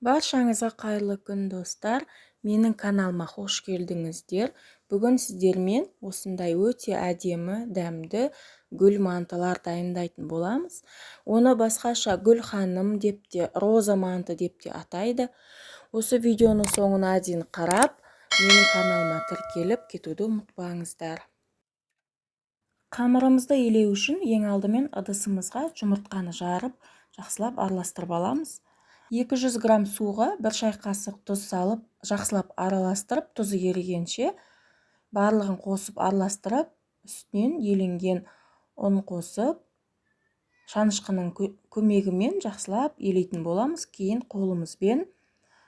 Баршаңызға қайырлы күн достар. Менің каналыма қош келдіңіздер. Бүгін сіздермен осындай өте әдемі, дәмді гүл мантылар дайындайтын боламыз. Оны басқаша гүл ханым деп те, роза манты деп те атайды. Осы видеоны соңына дейін қарап, менің каналыма тіркеліп кетуді ұмытпаңыздар. Қамырымызды илеу үшін ең алдымен ыдысымызға жұмыртқаны жарып, жақсылап араластырып аламыз. 200 грамм суға 1 шай қасық тұз салып, жақсылап араластырып, тұзы ерігенше барлығын қосып араластырып, үстінен еленген ұн қосып, шанышқының көмегімен жақсылап илейтін боламыз. Кейін қолымызбен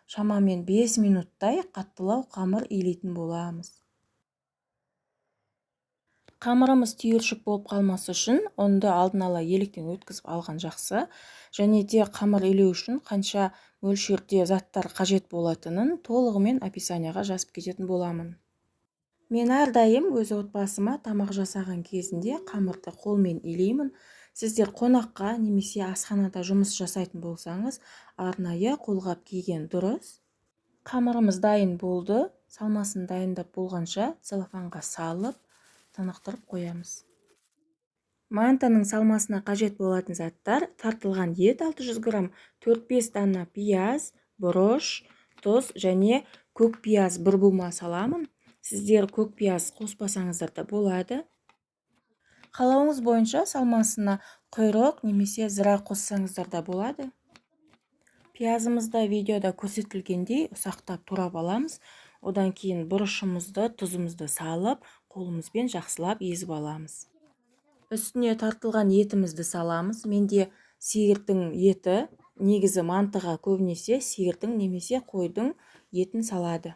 шамамен 5 минуттай қаттылау қамыр илейтін боламыз. Қамырымыз түйіршік болып қалмасы үшін ұнды алдын ала електен өткізіп алған жақсы. Және де қамыр илеу үшін қанша мөлшерде заттар қажет болатынын толығымен описанияға жазып кететін боламын. Мен әрдайым өз отбасыма тамақ жасаған кезінде қамырды қолмен илеймін. Сіздер қонаққа немесе асханада жұмыс жасайтын болсаңыз, арнайы қолғап киген дұрыс. Қамырымыз дайын болды. Салмасын дайындап болғанша целлофанға салып тынықтырып қоямыз. Мантының салмасына қажет болатын заттар: тартылған ет 600 грамм, 4-5 дана пияз, бұрыш, тұз және көк пияз 1 бума саламын. Сіздер көк пияз қоспасаңыздар да болады. Қалауыңыз бойынша салмасына құйрық немесе зіра қоссаңыздар да болады. Пиязымызды видеода көрсетілгендей ұсақтап турап аламыз. Одан кейін бұрышымызды, тұзымызды салып, қолымызбен жақсылап езіп аламыз. Үстіне тартылған етімізді саламыз. Менде сиырдың еті, негізі мантыға көбінесе сиырдың немесе қойдың етін салады.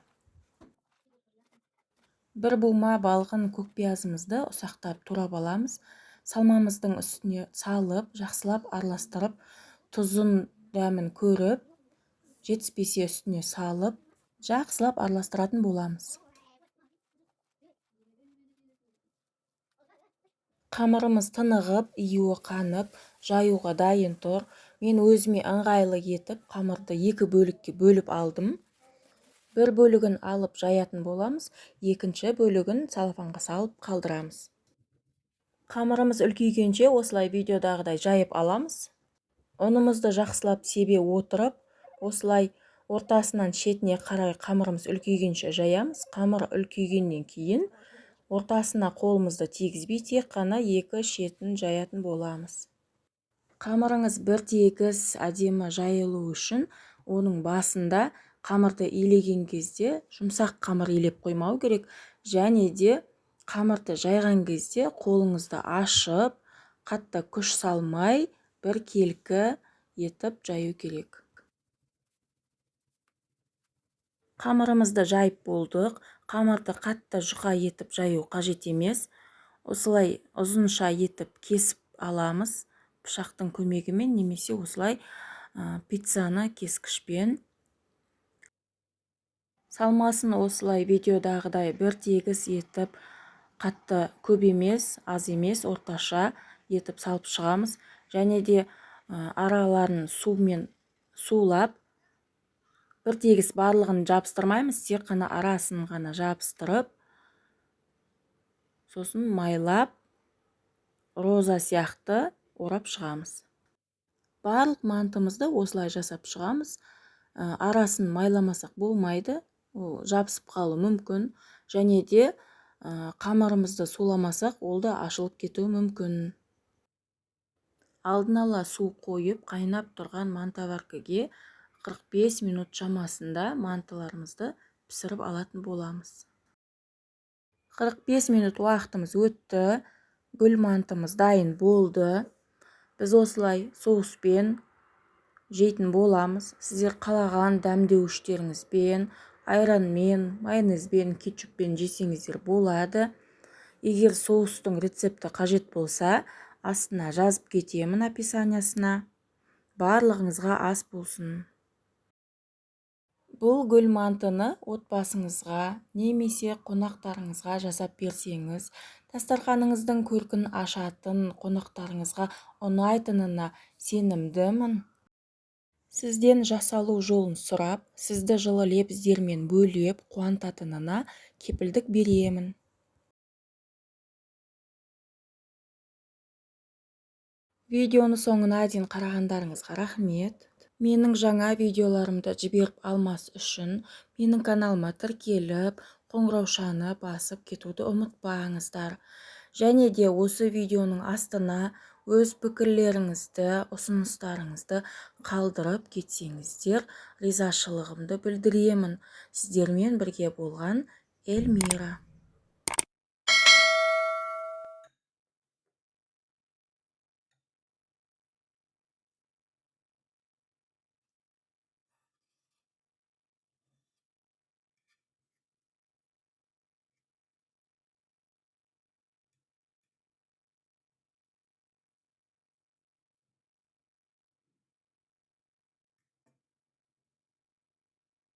1 бума балғын көк пиязымызды ұсақтап турап аламыз. Салмамыздың үстіне салып, жақсылап араластырып, тұзын дәмін көріп, жетіспесе үстіне салып, жақсылап араластыратын боламыз. Қамырымыз тынығып, июі қанып, жаюға дайын тұр. Мен өзіме ыңғайлы етіп, қамырды 2 бөлікке бөліп алдым. 1 бөлігін алып жаятын боламыз, екінші бөлігін целлофанға салып қалдырамыз. Қамырымыз үлкейгенше осылай видеодағыдай жайып аламыз. Ұнымызды жақсылап себе отырып, осылай ортасынан шетіне қарай қамырымыз үлкейгенше жаямыз. Қамыр үлкейгеннен кейін ортасына қолымызды тигізбей, тек қана 2 шетін жаятын боламыз. Қамырыңыз бір тегіс әдемі жайылу үшін оның басында қамырды илеген кезде жұмсақ қамыр илеп қоймау керек. Және де қамырды жайған кезде қолыңызды ашып, қатты күш салмай, бір келкі етіп жаю керек. Қамырымызды жайып болдық. Қамырды қатты жұқа етіп жаю қажет емес. Осылай ұзынша етіп кесіп аламыз пышақтың көмегімен, немесе осылай пиццаны кескішпен. Салмасын осылай видеодағыдай бір тегіс етіп, қатты көп емес, аз емес, орташа етіп салып шығамыз. Және де араларын сумен сулап, бір тегіс барлығын жабыстырмаймыз, тек қана арасын ғана жабыстырып, сосын майлап, роза сияқты орап шығамыз. Барлық мантымызды осылай жасап шығамыз. Арасын майламасақ болмайды, ол жабысып қалуы мүмкін. Және де қамырымызды суламасақ, ол да ашылып кетуі мүмкін. Алдын ала су қойып, қайнап тұрған мантоваркаге 45 минут шамасында мантыларымызды пісіріп алатын боламыз. 45 минут уақытымыз өтті. Гүл мантымыз дайын болды. Біз осылай соуспен жейтін боламыз. Сіздер қалаған дәмдеуіштеріңізбен, айранмен, майонезбен, кетчуппен жесеңіздер болады. Егер соустың рецепті қажет болса, астына жазып кетемін описаниясына. Барлығыңызға ас болсын. Бұл гүл мантыны отбасыңызға немесе қонақтарыңызға жасап берсеңіз, дастарханыңыздың көркін ашатын, қонақтарыңызға ұнайтынына сенімдімін. Сізден жасалу жолын сұрап, сізді жылы лебіздермен бөлеп қуантатынына кепілдік беремін. Видеоны соңына дейін қарағандарыңызға рахмет. Менің жаңа видеоларымды жіберіп алмас үшін менің каналыма тіркеліп, қоңыраушаны басып кетуді ұмытпаңыздар. Және де осы видеоның астына өз пікірлеріңізді, ұсыныстарыңызды қалдырып кетсеңіздер, ризашылығымды білдіремін. Сіздермен бірге болған Эльмира.